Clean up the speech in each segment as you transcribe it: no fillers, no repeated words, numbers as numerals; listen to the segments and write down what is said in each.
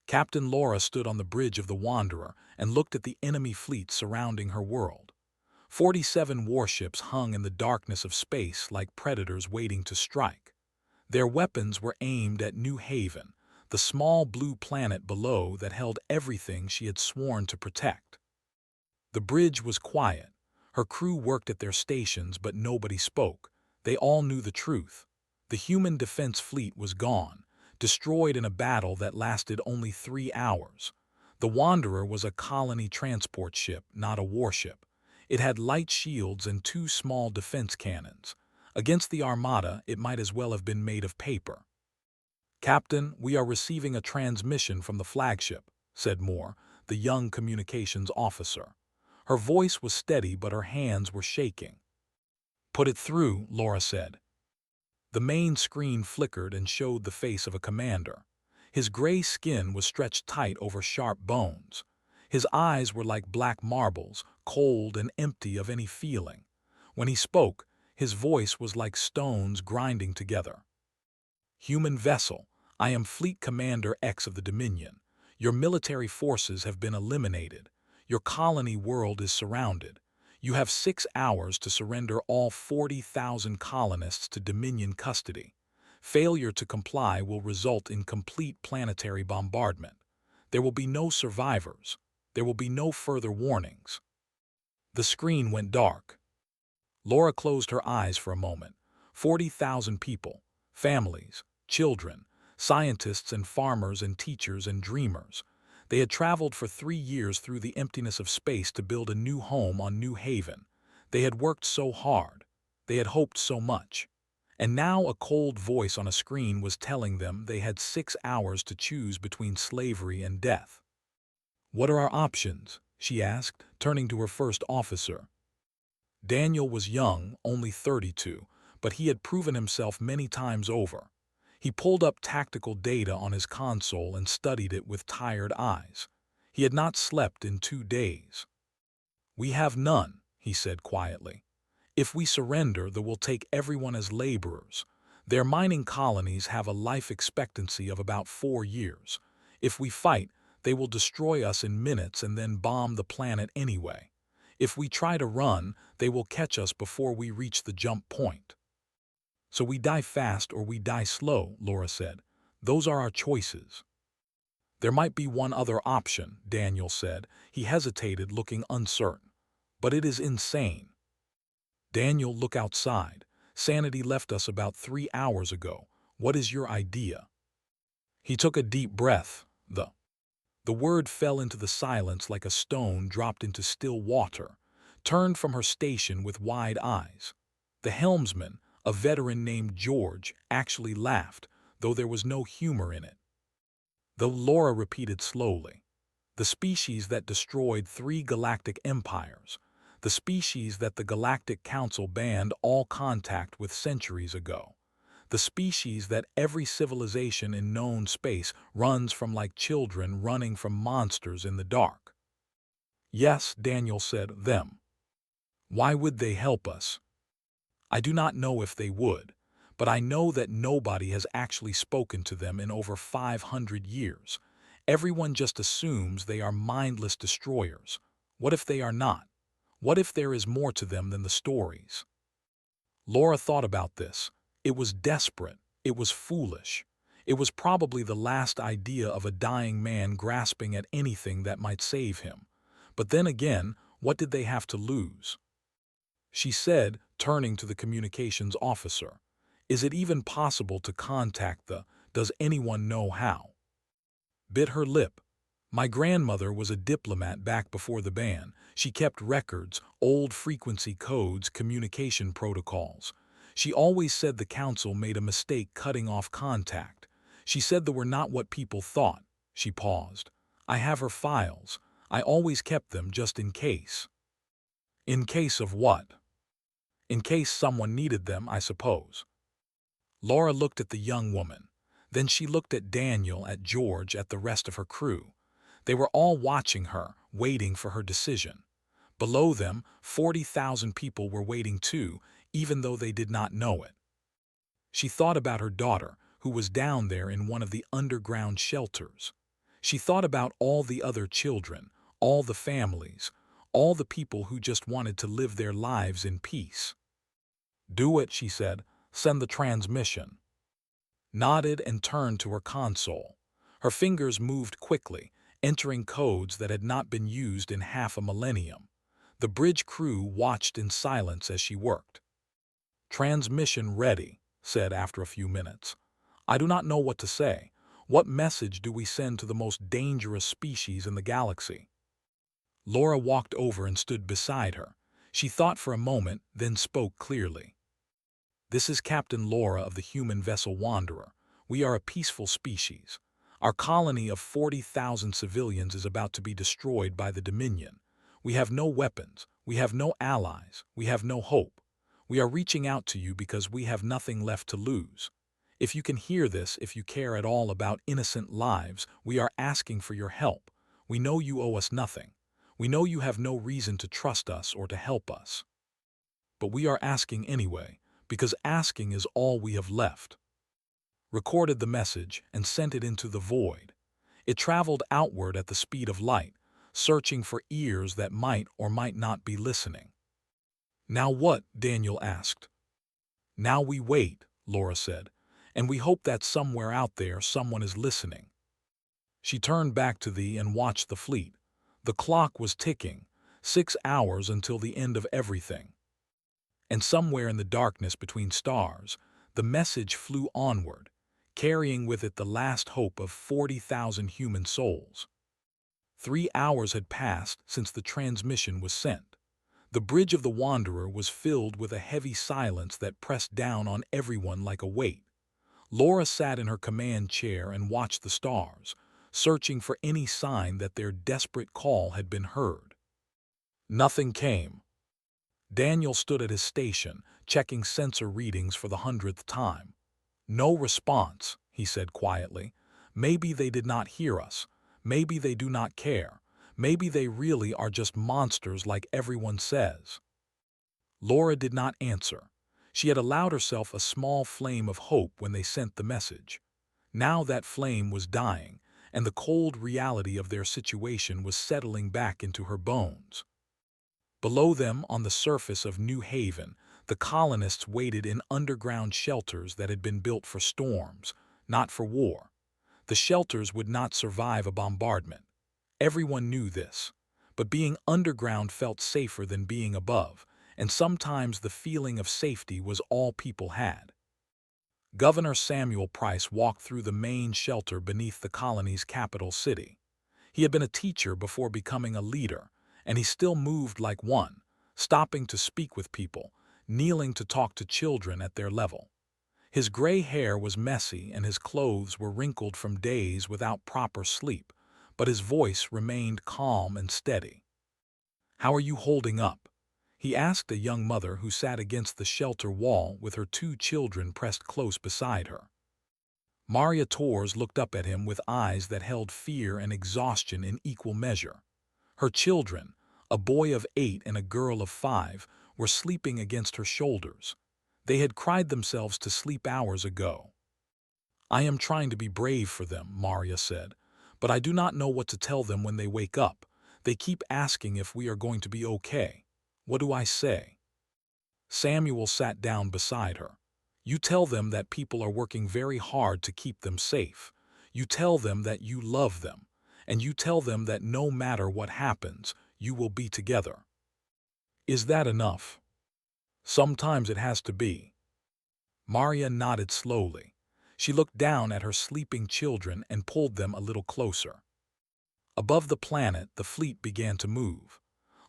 Captain Laura stood on the bridge of the Wanderer and looked at the enemy fleet surrounding her world. 47 warships hung in the darkness of space like predators waiting to strike. Their weapons were aimed at New Haven, the small blue planet below that held everything she had sworn to protect. The bridge was quiet. Her crew worked at their stations, but nobody spoke. They all knew the truth. The human defense fleet was gone, destroyed in a battle that lasted only 3 hours. The Wanderer was a colony transport ship, not a warship. It had light shields and 2 small defense cannons. Against the Armada, it might as well have been made of paper. "Captain, we are receiving a transmission from the flagship," said Moore, the young communications officer. Her voice was steady, but her hands were shaking. "Put it through," Laura said. The main screen flickered and showed the face of a commander. His gray skin was stretched tight over sharp bones. His eyes were like black marbles, cold and empty of any feeling. When he spoke, his voice was like stones grinding together. "Human vessel, I am Fleet Commander X of the Dominion. Your military forces have been eliminated. Your colony world is surrounded. You have 6 hours to surrender all 40,000 colonists to Dominion custody. Failure to comply will result in complete planetary bombardment. There will be no survivors. There will be no further warnings." The screen went dark. Laura closed her eyes for a moment. 40,000 people, families, children, scientists and farmers and teachers and dreamers. They had traveled for 3 years through the emptiness of space to build a new home on New Haven. They had worked so hard. They had hoped so much. And now a cold voice on a screen was telling them they had 6 hours to choose between slavery and death. "What are our options?" she asked, turning to her first officer. Daniel was young, only 32, but he had proven himself many times over. He pulled up tactical data on his console and studied it with tired eyes. He had not slept in 2 days. "We have none," he said quietly. "If we surrender, they will take everyone as laborers. Their mining colonies have a life expectancy of about 4 years. If we fight, they will destroy us in minutes and then bomb the planet anyway. If we try to run, they will catch us before we reach the jump point." "So we die fast or we die slow," Laura said. "Those are our choices." "There might be one other option," Daniel said. He hesitated, looking uncertain. "But it is insane." "Daniel, look outside. Sanity left us about 3 hours ago. What is your idea?" He took a deep breath. The word fell into the silence like a stone dropped into still water, turned from her station with wide eyes. The helmsman, a veteran named George, actually laughed, though there was no humor in it. Though Laura repeated slowly, "The species that destroyed 3 galactic empires, the species that the Galactic Council banned all contact with centuries ago, the species that every civilization in known space runs from like children running from monsters in the dark." "Yes," Daniel said, "them. Why would they help us?" "I do not know if they would, but I know that nobody has actually spoken to them in over 500 years. Everyone just assumes they are mindless destroyers. What if they are not? What if there is more to them than the stories?" Laura thought about this. It was desperate. It was foolish. It was probably the last idea of a dying man grasping at anything that might save him. But then again, what did they have to lose? She said, turning to the communications officer, "Is it even possible to contact the, does anyone know how?" Bit her lip. "My grandmother was a diplomat back before the ban. She kept records, old frequency codes, communication protocols. She always said the council made a mistake cutting off contact. She said they were not what people thought." She paused. "I have her files. I always kept them just in case." "In case of what?" "In case someone needed them, I suppose." Laura looked at the young woman. Then she looked at Daniel, at George, at the rest of her crew. They were all watching her, waiting for her decision. Below them, 40,000 people were waiting too, even though they did not know it. She thought about her daughter, who was down there in one of the underground shelters. She thought about all the other children, all the families, all the people who just wanted to live their lives in peace. "Do it," she said. "Send the transmission." Nodded and turned to her console. Her fingers moved quickly, entering codes that had not been used in half a millennium. The bridge crew watched in silence as she worked. "Transmission ready," said after a few minutes. "I do not know what to say. What message do we send to the most dangerous species in the galaxy?" Laura walked over and stood beside her. She thought for a moment, then spoke clearly. "This is Captain Laura of the human vessel Wanderer. We are a peaceful species. Our colony of 40,000 civilians is about to be destroyed by the Dominion. We have no weapons. We have no allies. We have no hope. We are reaching out to you because we have nothing left to lose. If you can hear this, if you care at all about innocent lives, we are asking for your help. We know you owe us nothing. We know you have no reason to trust us or to help us. But we are asking anyway, because asking is all we have left." Recorded the message and sent it into the void. It traveled outward at the speed of light, searching for ears that might or might not be listening. "Now what?" Daniel asked. "Now we wait," Laura said, "and we hope that somewhere out there someone is listening." She turned back to and watched the fleet. The clock was ticking, 6 hours until the end of everything. And somewhere in the darkness between stars, the message flew onward, carrying with it the last hope of 40,000 human souls. 3 hours had passed since the transmission was sent. The bridge of the Wanderer was filled with a heavy silence that pressed down on everyone like a weight. Laura sat in her command chair and watched the stars, searching for any sign that their desperate call had been heard. Nothing came. Daniel stood at his station, checking sensor readings for the 100th time. "No response," he said quietly. "Maybe they did not hear us. Maybe they do not care. Maybe they really are just monsters like everyone says." Laura did not answer. She had allowed herself a small flame of hope when they sent the message. Now that flame was dying, and the cold reality of their situation was settling back into her bones. Below them, on the surface of New Haven, the colonists waited in underground shelters that had been built for storms, not for war. The shelters would not survive a bombardment. Everyone knew this. But being underground felt safer than being above, and sometimes the feeling of safety was all people had. Governor Samuel Price walked through the main shelter beneath the colony's capital city. He had been a teacher before becoming a leader, and he still moved like one, stopping to speak with people, kneeling to talk to children at their level. His gray hair was messy and his clothes were wrinkled from days without proper sleep, but his voice remained calm and steady. "How are you holding up?" he asked a young mother who sat against the shelter wall with her 2 children pressed close beside her. Maria Torres looked up at him with eyes that held fear and exhaustion in equal measure. Her children, a boy of 8 and a girl of 5, were sleeping against her shoulders. They had cried themselves to sleep hours ago. "I am trying to be brave for them," Maria said, "but I do not know what to tell them when they wake up. They keep asking if we are going to be okay. What do I say?" Samuel sat down beside her. "You tell them that people are working very hard to keep them safe. You tell them that you love them. And you tell them that no matter what happens, you will be together." "Is that enough?" "Sometimes it has to be." Maria nodded slowly. She looked down at her sleeping children and pulled them a little closer. Above the planet, the fleet began to move.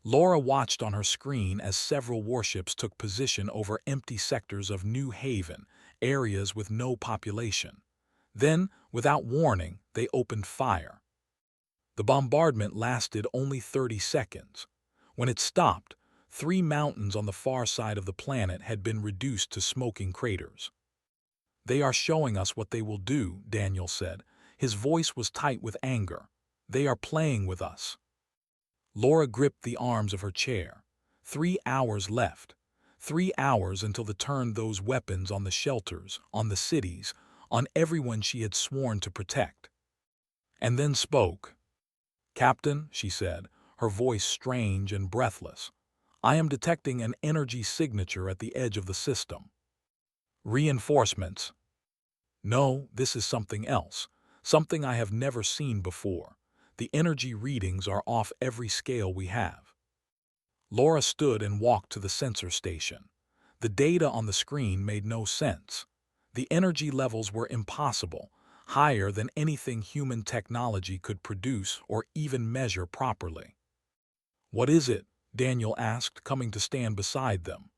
Laura watched on her screen as several warships took position over empty sectors of New Haven, areas with no population. Then, without warning, they opened fire. The bombardment lasted only 30 seconds. When it stopped, 3 mountains on the far side of the planet had been reduced to smoking craters. "They are showing us what they will do," Daniel said. His voice was tight with anger. "They are playing with us." Laura gripped the arms of her chair. 3 hours left. 3 hours until they turned those weapons on the shelters, on the cities, on everyone she had sworn to protect. and then spoke. "Captain," she said, her voice strange and breathless, "I am detecting an energy signature at the edge of the system." "Reinforcements." "No, this is something else, something I have never seen before. The energy readings are off every scale we have." Laura stood and walked to the sensor station. The data on the screen made no sense. The energy levels were impossible, higher than anything human technology could produce or even measure properly. "What is it?" Daniel asked, coming to stand beside them.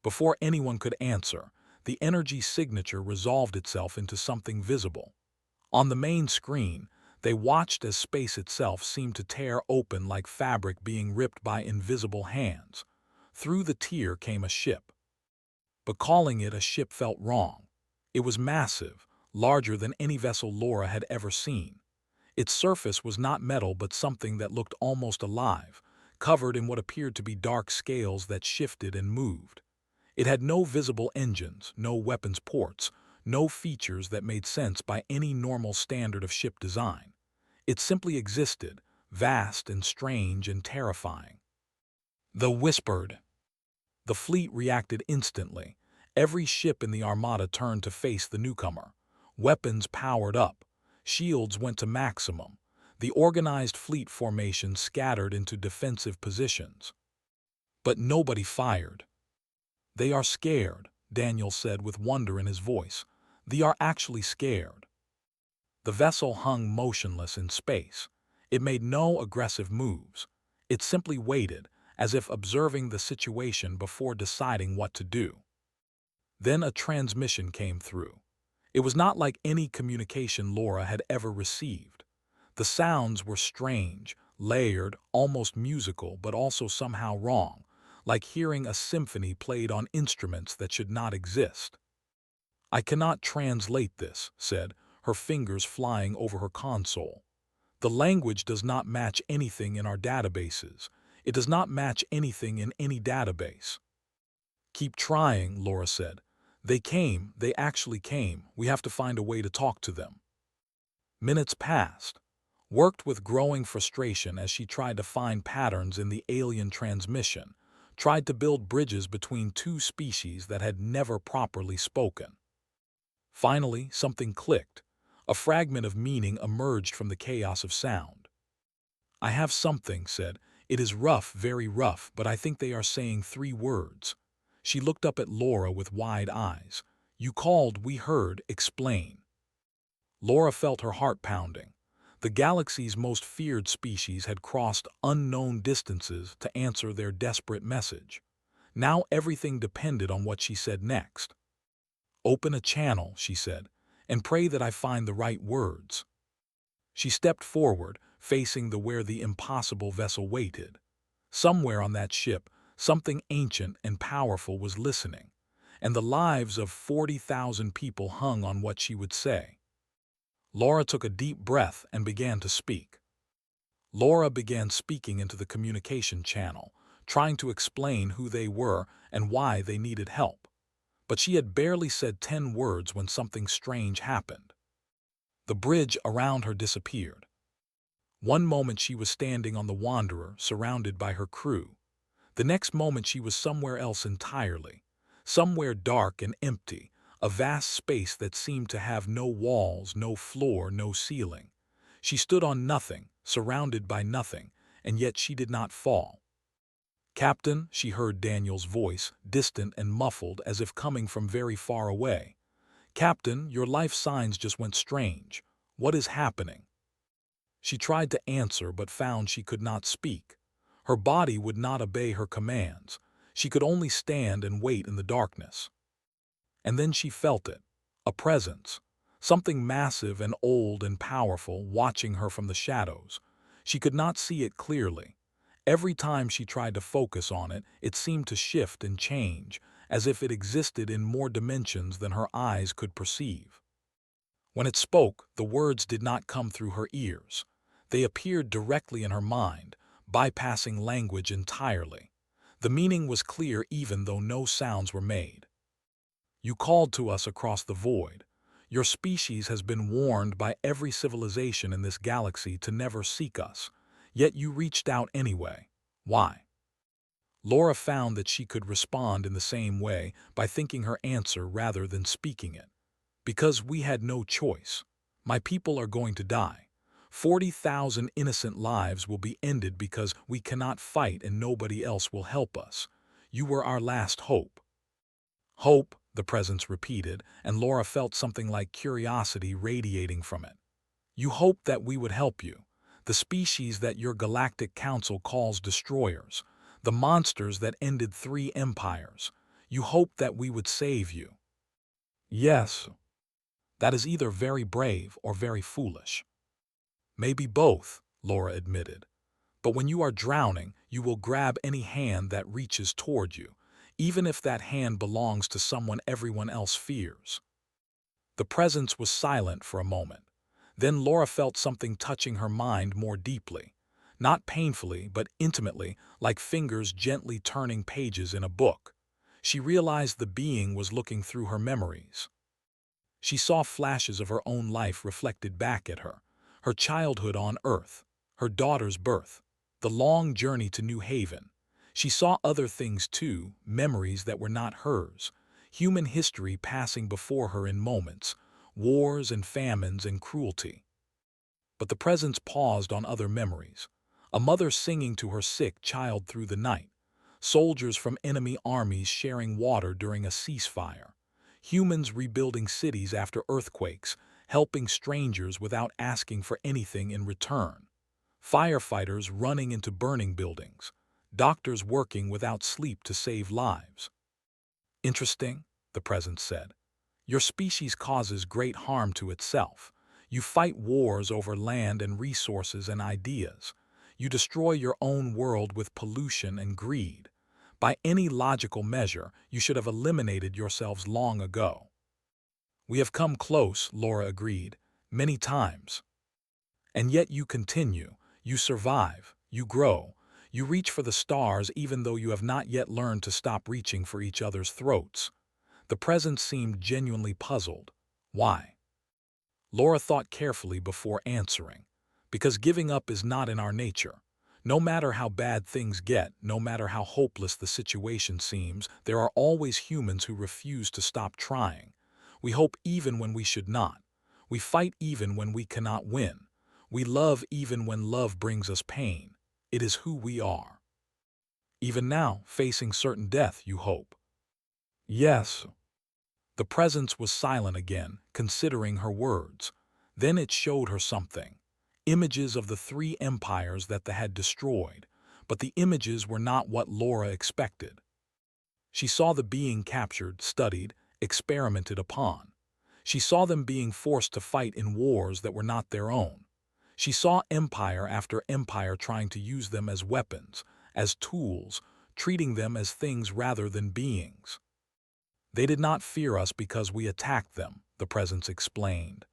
Before anyone could answer, the energy signature resolved itself into something visible. On the main screen, they watched as space itself seemed to tear open like fabric being ripped by invisible hands. Through the tear came a ship. But calling it a ship felt wrong. It was massive, larger than any vessel Laura had ever seen. Its surface was not metal but something that looked almost alive, covered in what appeared to be dark scales that shifted and moved. It had no visible engines, no weapons ports, no features that made sense by any normal standard of ship design. It simply existed, vast and strange and terrifying. The whispered. The fleet reacted instantly. Every ship in the armada turned to face the newcomer. Weapons powered up. Shields went to maximum. The organized fleet formation scattered into defensive positions. But nobody fired. "They are scared," Daniel said with wonder in his voice. "They are actually scared." The vessel hung motionless in space. It made no aggressive moves. It simply waited, as if observing the situation before deciding what to do. Then a transmission came through. It was not like any communication Laura had ever received. The sounds were strange, layered, almost musical, but also somehow wrong, like hearing a symphony played on instruments that should not exist. "I cannot translate this," said, her fingers flying over her console. "The language does not match anything in our databases. It does not match anything in any database." "Keep trying," Laura said. They actually came. We have to find a way to talk to them." Minutes passed. Worked with growing frustration as she tried to find patterns in the alien transmission, tried to build bridges between two species that had never properly spoken. Finally, something clicked. A fragment of meaning emerged from the chaos of sound. "I have something," said. "It is rough, very rough, but I think they are saying 3 words." She looked up at Laura with wide eyes. "You called, we heard, explain." Laura felt her heart pounding. The galaxy's most feared species had crossed unknown distances to answer their desperate message. Now everything depended on what she said next. "Open a channel," she said, "and pray that I find the right words." She stepped forward, facing where the impossible vessel waited. Somewhere on that ship, something ancient and powerful was listening, and the lives of 40,000 people hung on what she would say. Laura took a deep breath and began to speak. Laura began speaking into the communication channel, trying to explain who they were and why they needed help. But she had barely said 10 words when something strange happened. The bridge around her disappeared. One moment she was standing on the Wanderer, surrounded by her crew. The next moment she was somewhere else entirely, somewhere dark and empty, a vast space that seemed to have no walls, no floor, no ceiling. She stood on nothing, surrounded by nothing, and yet she did not fall. "Captain," she heard Daniel's voice, distant and muffled as if coming from very far away. "Captain, your life signs just went strange. What is happening?" She tried to answer but found she could not speak. Her body would not obey her commands. She could only stand and wait in the darkness. And then she felt it, a presence, something massive and old and powerful watching her from the shadows. She could not see it clearly. Every time she tried to focus on it, it seemed to shift and change, as if it existed in more dimensions than her eyes could perceive. When it spoke, the words did not come through her ears. They appeared directly in her mind, bypassing language entirely. The meaning was clear even though no sounds were made. "You called to us across the void. Your species has been warned by every civilization in this galaxy to never seek us, yet you reached out anyway. Why? Laura found that she could respond in the same way by thinking her answer rather than speaking it. Because we had no choice. My people are going to die. 40,000 innocent lives will be ended because we cannot fight and nobody else will help us. You were our last hope. Hope, the presence repeated, and Laura felt something like curiosity radiating from it. You hoped that we would help you, the species that your galactic council calls destroyers, the monsters that ended 3 empires. You hoped that we would save you. Yes, that is either very brave or very foolish. Maybe both, Laura admitted. But when you are drowning, you will grab any hand that reaches toward you, even if that hand belongs to someone everyone else fears. The presence was silent for a moment. Then Laura felt something touching her mind more deeply. Not painfully, but intimately, like fingers gently turning pages in a book. She realized the being was looking through her memories. She saw flashes of her own life reflected back at her. Her childhood on Earth, her daughter's birth, the long journey to New Haven. She saw other things too, memories that were not hers, human history passing before her in moments, wars and famines and cruelty. But the presence paused on other memories. A mother singing to her sick child through the night, soldiers from enemy armies sharing water during a ceasefire, humans rebuilding cities after earthquakes, helping strangers without asking for anything in return, firefighters running into burning buildings, doctors working without sleep to save lives. Interesting, the presence said. Your species causes great harm to itself. You fight wars over land and resources and ideas. You destroy your own world with pollution and greed. By any logical measure, you should have eliminated yourselves long ago. We have come close, Laura agreed, many times. And yet you continue, you survive, you grow, you reach for the stars even though you have not yet learned to stop reaching for each other's throats. The presence seemed genuinely puzzled. Why? Laura thought carefully before answering. Because giving up is not in our nature. No matter how bad things get, no matter how hopeless the situation seems, there are always humans who refuse to stop trying. We hope even when we should not. We fight even when we cannot win. We love even when love brings us pain. It is who we are. Even now, facing certain death, you hope. Yes. The presence was silent again, considering her words. Then it showed her something. Images of the 3 empires that they had destroyed, but the images were not what Laura expected. She saw the being captured, studied, experimented upon. She saw them being forced to fight in wars that were not their own. She saw empire after empire trying to use them as weapons, as tools, treating them as things rather than beings. They did not fear us because we attacked them, the presence explained.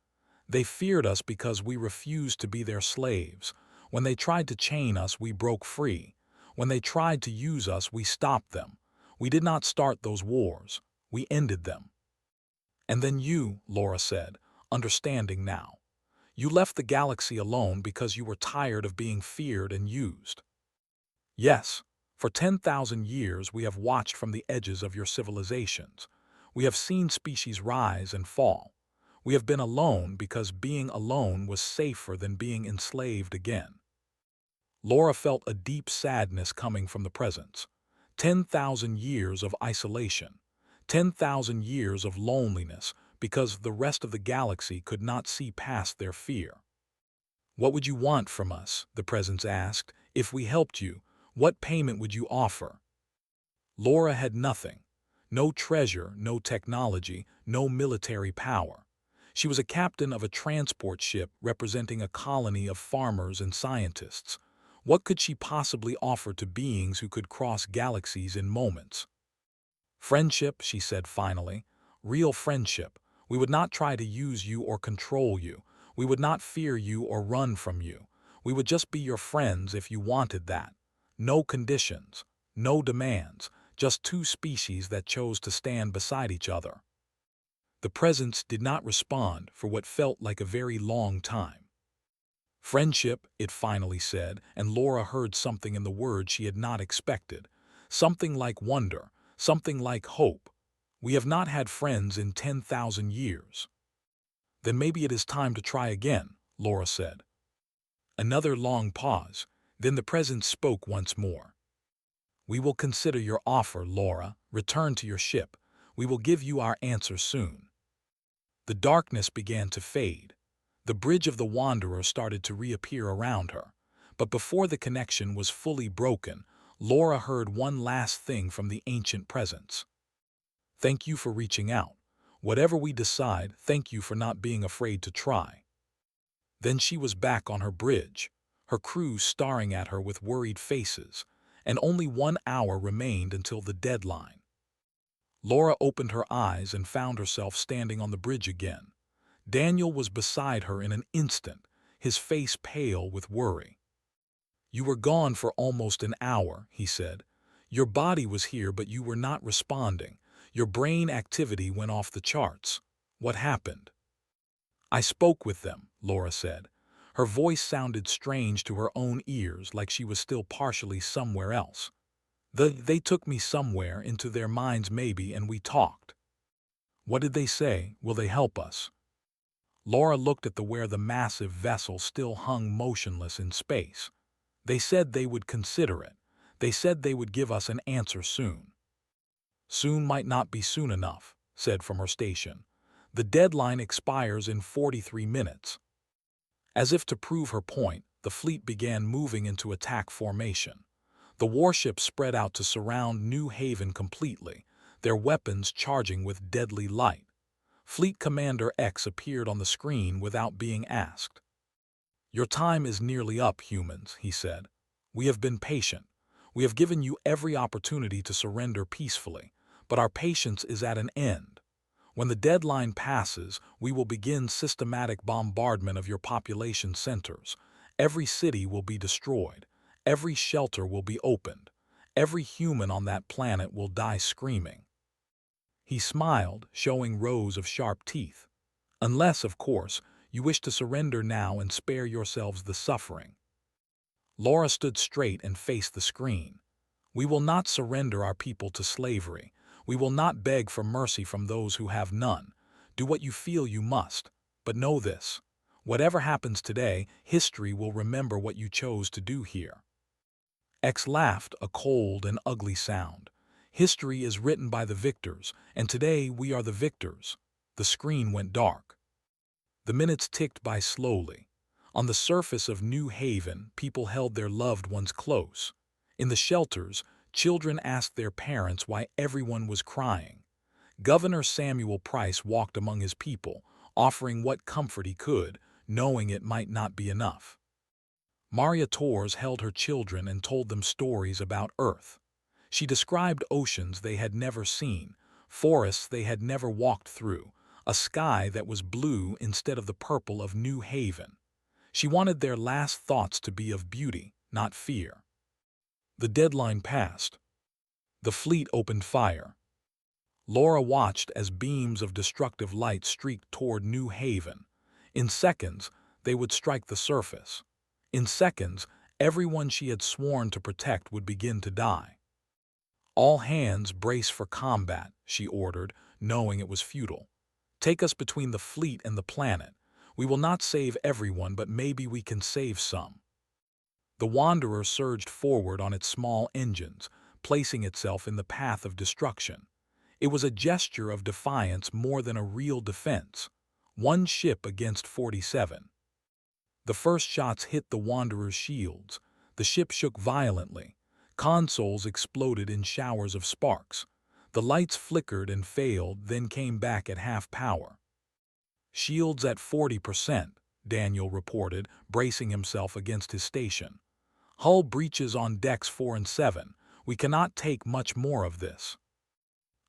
They feared us because we refused to be their slaves. When they tried to chain us, we broke free. When they tried to use us, we stopped them. We did not start those wars. We ended them. And then you, Laura said, understanding now. You left the galaxy alone because you were tired of being feared and used. Yes, for 10,000 years we have watched from the edges of your civilizations. We have seen species rise and fall. We have been alone because being alone was safer than being enslaved again. Laura felt a deep sadness coming from the presence. 10,000 years of isolation. 10,000 years of loneliness because the rest of the galaxy could not see past their fear. What would you want from us, the presence asked, if we helped you? What payment would you offer? Laura had nothing. No treasure, no technology, no military power. She was a captain of a transport ship representing a colony of farmers and scientists. What could she possibly offer to beings who could cross galaxies in moments? Friendship, she said finally. Real friendship. We would not try to use you or control you. We would not fear you or run from you. We would just be your friends if you wanted that. No conditions, no demands, just 2 species that chose to stand beside each other. The presence did not respond for what felt like a very long time. "Friendship," it finally said, and Laura heard something in the word she had not expected. Something like wonder, something like hope. "We have not had friends in 10,000 years." "Then maybe it is time to try again," Laura said. Another long pause. Then the presence spoke once more. "We will consider your offer, Laura. Return to your ship. We will give you our answer soon." The darkness began to fade. The bridge of the Wanderer started to reappear around her. But before the connection was fully broken, Laura heard one last thing from the ancient presence. "Thank you for reaching out. Whatever we decide, thank you for not being afraid to try." Then she was back on her bridge, her crew staring at her with worried faces, and only 1 hour remained until the deadline. Laura opened her eyes and found herself standing on the bridge again. Daniel was beside her in an instant, his face pale with worry. "You were gone for almost an hour," he said. "Your body was here, but you were not responding. Your brain activity went off the charts. What happened?" "I spoke with them," Laura said. Her voice sounded strange to her own ears, like she was still partially somewhere else. They took me somewhere, into their minds maybe, and we talked." "What did they say? Will they help us?" Laura looked at where the massive vessel still hung motionless in space. "They said they would consider it. They said they would give us an answer soon." "Soon might not be soon enough," said from her station. "The deadline expires in 43 minutes. As if to prove her point, the fleet began moving into attack formation. The warships spread out to surround New Haven completely, their weapons charging with deadly light. Fleet Commander X appeared on the screen without being asked. "Your time is nearly up, humans," he said. "We have been patient. We have given you every opportunity to surrender peacefully, but our patience is at an end. When the deadline passes, we will begin systematic bombardment of your population centers. Every city will be destroyed. Every shelter will be opened. Every human on that planet will die screaming." He smiled, showing rows of sharp teeth. "Unless, of course, you wish to surrender now and spare yourselves the suffering." Laura stood straight and faced the screen. "We will not surrender our people to slavery. We will not beg for mercy from those who have none. Do what you feel you must. But know this. Whatever happens today, history will remember what you chose to do here." X laughed, a cold and ugly sound. "History is written by the victors, and today we are the victors." The screen went dark. The minutes ticked by slowly. On the surface of New Haven, people held their loved ones close. In the shelters, children asked their parents why everyone was crying. Governor Samuel Price walked among his people, offering what comfort he could, knowing it might not be enough. Maria Torres held her children and told them stories about Earth. She described oceans they had never seen, forests they had never walked through, a sky that was blue instead of the purple of New Haven. She wanted their last thoughts to be of beauty, not fear. The deadline passed. The fleet opened fire. Laura watched as beams of destructive light streaked toward New Haven. In seconds, they would strike the surface. In seconds, everyone she had sworn to protect would begin to die. "All hands brace for combat," she ordered, knowing it was futile. "Take us between the fleet and the planet. We will not save everyone, but maybe we can save some." The Wanderer surged forward on its small engines, placing itself in the path of destruction. It was a gesture of defiance more than a real defense. One ship against 47. The first shots hit the Wanderer's shields. The ship shook violently. Consoles exploded in showers of sparks. The lights flickered and failed, then came back at half power. "Shields at 40%, Daniel reported, bracing himself against his station. "Hull breaches on decks 4 and 7. We cannot take much more of this."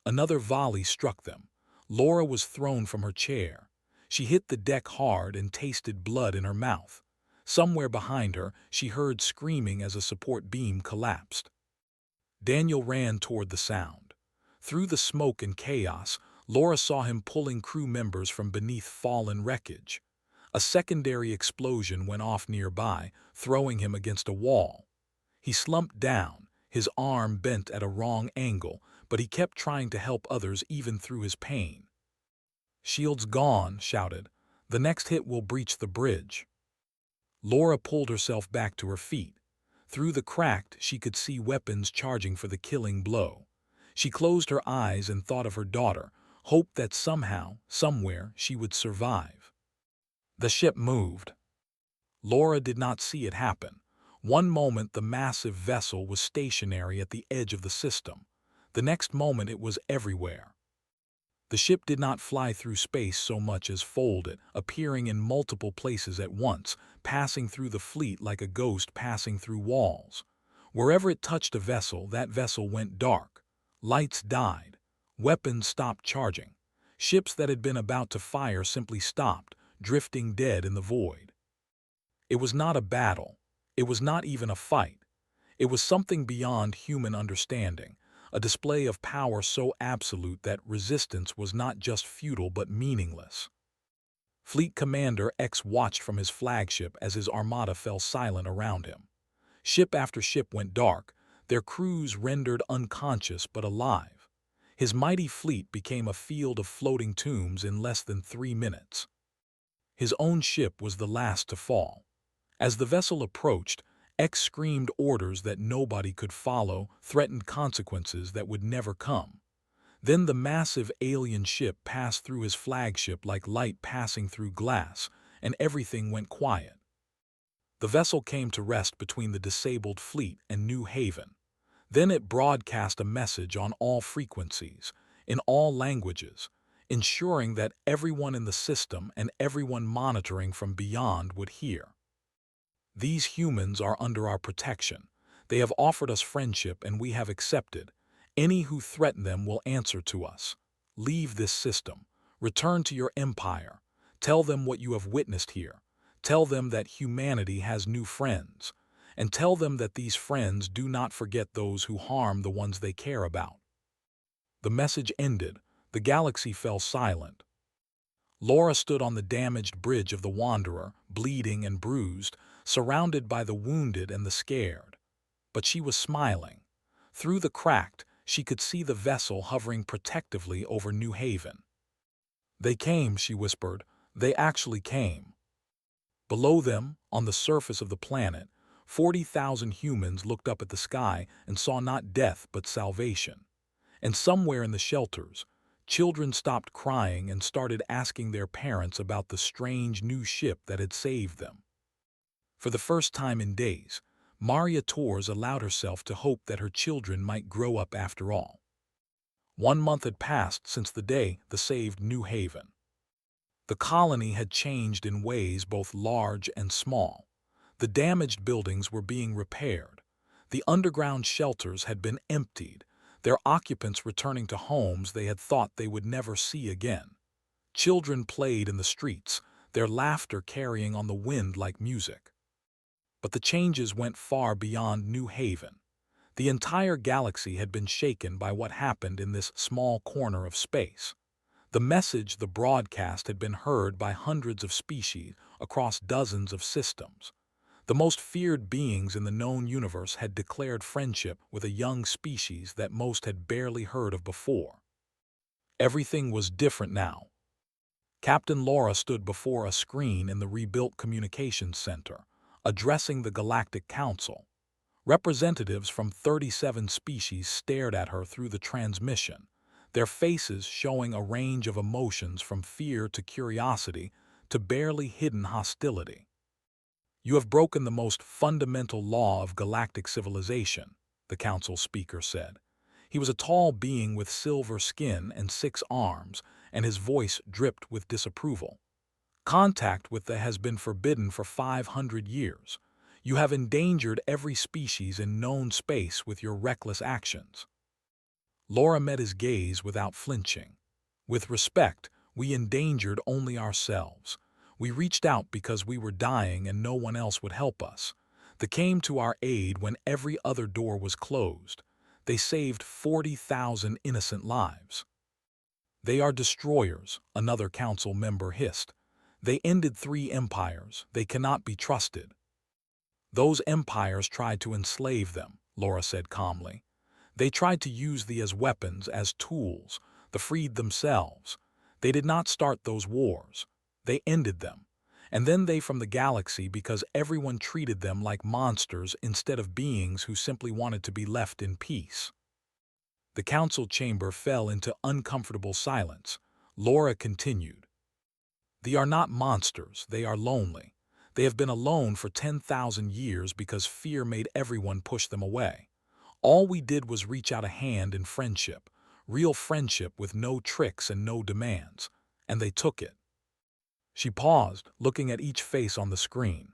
Another volley struck them. Laura was thrown from her chair. She hit the deck hard and tasted blood in her mouth. Somewhere behind her, she heard screaming as a support beam collapsed. Daniel ran toward the sound. Through the smoke and chaos, Laura saw him pulling crew members from beneath fallen wreckage. A secondary explosion went off nearby, throwing him against a wall. He slumped down, his arm bent at a wrong angle, but he kept trying to help others even through his pain. "Shield's gone," shouted. "The next hit will breach the bridge." Laura pulled herself back to her feet. Through the crack, she could see weapons charging for the killing blow. She closed her eyes and thought of her daughter, hoped that somehow, somewhere, she would survive. The ship moved. Laura did not see it happen. One moment the massive vessel was stationary at the edge of the system. The next moment it was everywhere. The ship did not fly through space so much as folded, appearing in multiple places at once, passing through the fleet like a ghost passing through walls. Wherever it touched a vessel, that vessel went dark. Lights died. Weapons stopped charging. Ships that had been about to fire simply stopped, drifting dead in the void. It was not a battle. It was not even a fight. It was something beyond human understanding, a display of power so absolute that resistance was not just futile but meaningless. Fleet Commander X watched from his flagship as his armada fell silent around him. Ship after ship went dark, their crews rendered unconscious but alive. His mighty fleet became a field of floating tombs in less than 3 minutes. His own ship was the last to fall. As the vessel approached, X screamed orders that nobody could follow, threatened consequences that would never come. Then the massive alien ship passed through his flagship like light passing through glass, and everything went quiet. The vessel came to rest between the disabled fleet and New Haven. Then it broadcast a message on all frequencies, in all languages, ensuring that everyone in the system and everyone monitoring from beyond would hear. "These humans are under our protection. They have offered us friendship and we have accepted. Any who threaten them will answer to us. Leave this system. Return to your empire. Tell them what you have witnessed here. Tell them that humanity has new friends. And tell them that these friends do not forget those who harm the ones they care about." The message ended. The galaxy fell silent. Laura stood on the damaged bridge of the Wanderer, bleeding and bruised, surrounded by the wounded and the scared. But she was smiling. Through the crack, she could see the vessel hovering protectively over New Haven. "They came," she whispered. "They actually came." Below them, on the surface of the planet, 40,000 humans looked up at the sky and saw not death but salvation. And somewhere in the shelters, children stopped crying and started asking their parents about the strange new ship that had saved them. For the first time in days, Maria Torres allowed herself to hope that her children might grow up after all. 1 month had passed since the day they saved New Haven. The colony had changed in ways both large and small. The damaged buildings were being repaired. The underground shelters had been emptied, their occupants returning to homes they had thought they would never see again. Children played in the streets, their laughter carrying on the wind like music. But the changes went far beyond New Haven. The entire galaxy had been shaken by what happened in this small corner of space. The message, the broadcast, had been heard by hundreds of species across dozens of systems. The most feared beings in the known universe had declared friendship with a young species that most had barely heard of before. Everything was different now. Captain Laura stood before a screen in the rebuilt communications center, addressing the Galactic Council. Representatives from 37 species stared at her through the transmission, their faces showing a range of emotions from fear to curiosity to barely hidden hostility. "You have broken the most fundamental law of galactic civilization," the council speaker said. He was a tall being with silver skin and 6 arms, and his voice dripped with disapproval. "Contact with them has been forbidden for 500 years. You have endangered every species in known space with your reckless actions." Laura met his gaze without flinching. "With respect, we endangered only ourselves. We reached out because we were dying and no one else would help us. They came to our aid when every other door was closed. They saved 40,000 innocent lives." They are destroyers, another council member hissed. They ended 3 empires. They cannot be trusted. Those empires tried to enslave them, Laura said calmly. They tried to use these as weapons, as tools, the freed themselves. They did not start those wars. They ended them. And then they from the galaxy because everyone treated them like monsters instead of beings who simply wanted to be left in peace. The council chamber fell into uncomfortable silence. Laura continued. They are not monsters, they are lonely. They have been alone for 10,000 years because fear made everyone push them away. All we did was reach out a hand in friendship, real friendship with no tricks and no demands, and they took it. She paused, looking at each face on the screen.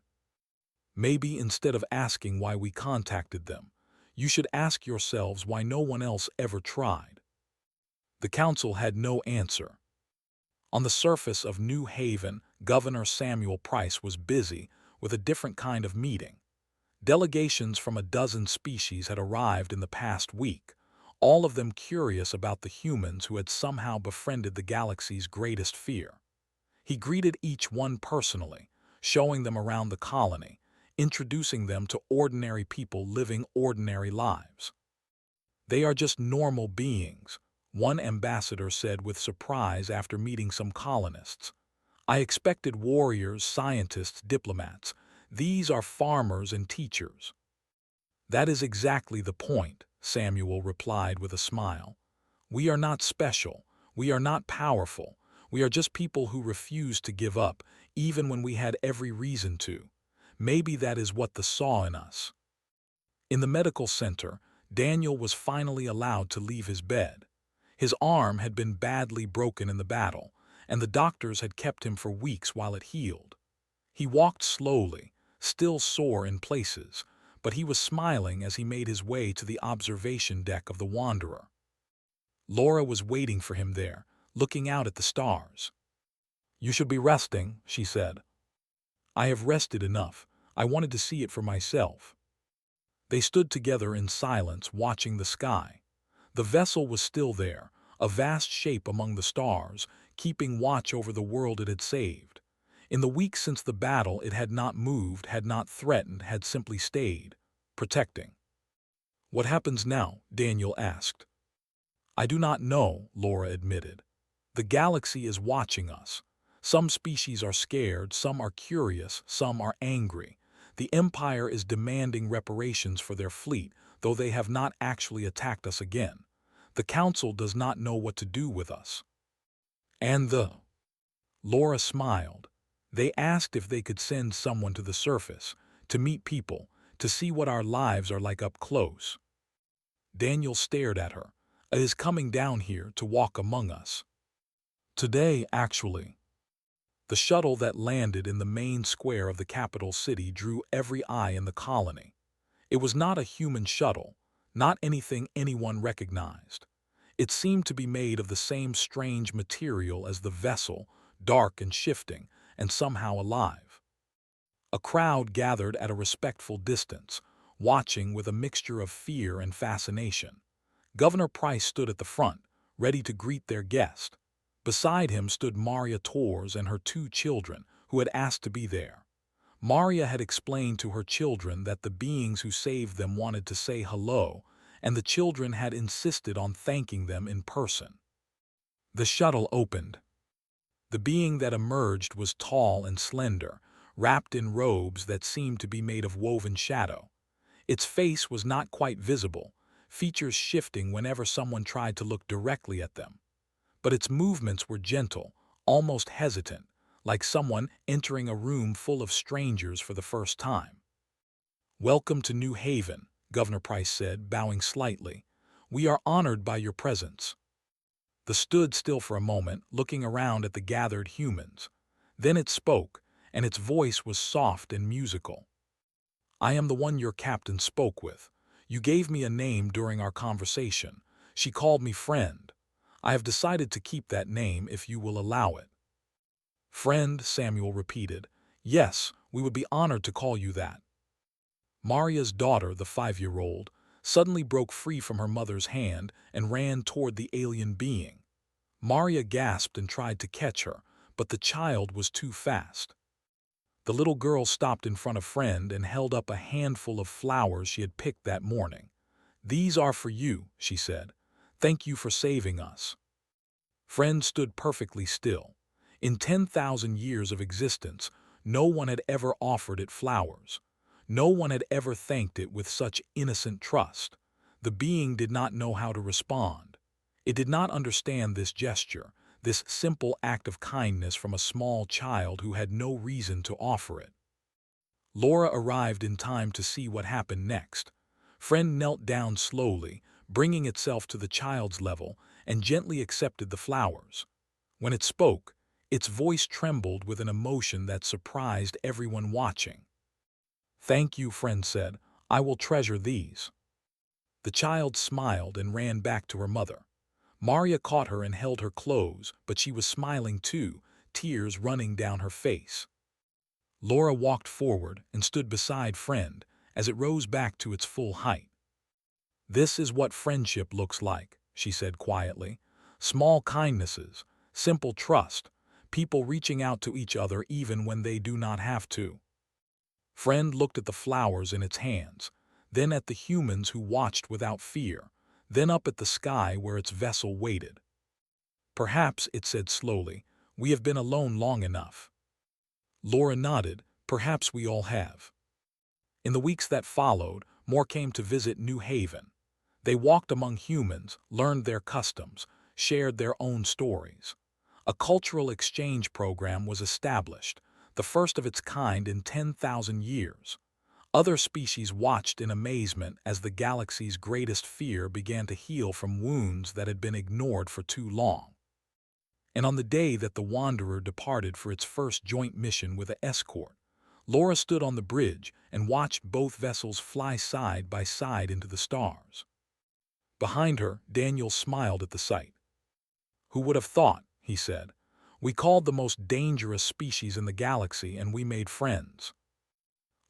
Maybe instead of asking why we contacted them, you should ask yourselves why no one else ever tried. The council had no answer. On the surface of New Haven, Governor Samuel Price was busy with a different kind of meeting. Delegations from a dozen species had arrived in the past week, all of them curious about the humans who had somehow befriended the galaxy's greatest fear. He greeted each one personally, showing them around the colony, introducing them to ordinary people living ordinary lives. They are just normal beings, one ambassador said with surprise after meeting some colonists. I expected warriors, scientists, diplomats. These are farmers and teachers. That is exactly the point, Samuel replied with a smile. We are not special. We are not powerful. We are just people who refuse to give up, even when we had every reason to. Maybe that is what they saw in us. In the medical center, Daniel was finally allowed to leave his bed. His arm had been badly broken in the battle, and the doctors had kept him for weeks while it healed. He walked slowly, still sore in places, but he was smiling as he made his way to the observation deck of the Wanderer. Laura was waiting for him there, looking out at the stars. You should be resting, she said. I have rested enough. I wanted to see it for myself. They stood together in silence, watching the sky. The vessel was still there, a vast shape among the stars, keeping watch over the world it had saved. In the weeks since the battle, it had not moved, had not threatened, had simply stayed, protecting. What happens now? Daniel asked. I do not know, Laura admitted. The galaxy is watching us. Some species are scared, some are curious, some are angry. The Empire is demanding reparations for their fleet, though they have not actually attacked us again. The Council does not know what to do with us. Laura smiled. They asked if they could send someone to the surface, to meet people, to see what our lives are like up close. Daniel stared at her. It is coming down here to walk among us. Today, actually. The shuttle that landed in the main square of the capital city drew every eye in the colony. It was not a human shuttle, not anything anyone recognized. It seemed to be made of the same strange material as the vessel, dark and shifting, and somehow alive. A crowd gathered at a respectful distance, watching with a mixture of fear and fascination. Governor Price stood at the front, ready to greet their guest. Beside him stood Maria Torres and her 2 children, who had asked to be there. Maria had explained to her children that the beings who saved them wanted to say hello, and the children had insisted on thanking them in person. The shuttle opened. The being that emerged was tall and slender, wrapped in robes that seemed to be made of woven shadow. Its face was not quite visible, features shifting whenever someone tried to look directly at them. But its movements were gentle, almost hesitant, like someone entering a room full of strangers for the first time. Welcome to New Haven, Governor Price said, bowing slightly. We are honored by your presence. They stood still for a moment, looking around at the gathered humans. Then it spoke, and its voice was soft and musical. I am the one your captain spoke with. You gave me a name during our conversation. She called me friend. I have decided to keep that name if you will allow it. Friend, Samuel repeated. Yes, we would be honored to call you that. Maria's daughter, the 5-year-old, suddenly broke free from her mother's hand and ran toward the alien being. Maria gasped and tried to catch her, but the child was too fast. The little girl stopped in front of Friend and held up a handful of flowers she had picked that morning. "These are for you," she said. "Thank you for saving us." Friend stood perfectly still. In 10,000 years of existence, no one had ever offered it flowers. No one had ever thanked it with such innocent trust. The being did not know how to respond. It did not understand this gesture, this simple act of kindness from a small child who had no reason to offer it. Laura arrived in time to see what happened next. Friend knelt down slowly, bringing itself to the child's level, and gently accepted the flowers. When it spoke, its voice trembled with an emotion that surprised everyone watching. "Thank you," Friend said. "I will treasure these." The child smiled and ran back to her mother. Maria caught her and held her close, but she was smiling too, tears running down her face. Laura walked forward and stood beside Friend as it rose back to its full height. "This is what friendship looks like," she said quietly. "Small kindnesses, simple trust, people reaching out to each other even when they do not have to." Friend looked at the flowers in its hands, then at the humans who watched without fear, then up at the sky where its vessel waited. "Perhaps," it said slowly, "we have been alone long enough." Laura nodded. "Perhaps we all have." In the weeks that followed, more came to visit New Haven. They walked among humans, learned their customs, shared their own stories. A cultural exchange program was established, the first of its kind in 10,000 years. Other species watched in amazement as the galaxy's greatest fear began to heal from wounds that had been ignored for too long. And on the day that the Wanderer departed for its first joint mission with an escort, Laura stood on the bridge and watched both vessels fly side by side into the stars. Behind her, Daniel smiled at the sight. "Who would have thought?" he said. "We called the most dangerous species in the galaxy and we made friends."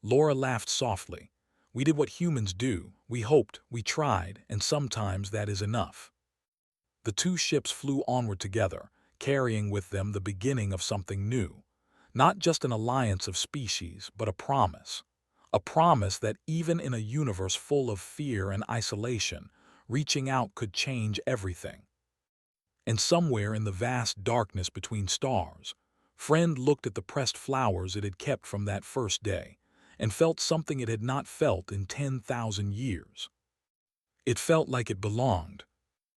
Laura laughed softly. "We did what humans do. We hoped, we tried, and sometimes that is enough." The two ships flew onward together, carrying with them the beginning of something new. Not just an alliance of species, but a promise. A promise that even in a universe full of fear and isolation, reaching out could change everything. And somewhere in the vast darkness between stars, Friend looked at the pressed flowers it had kept from that first day, and felt something it had not felt in 10,000 years. It felt like it belonged,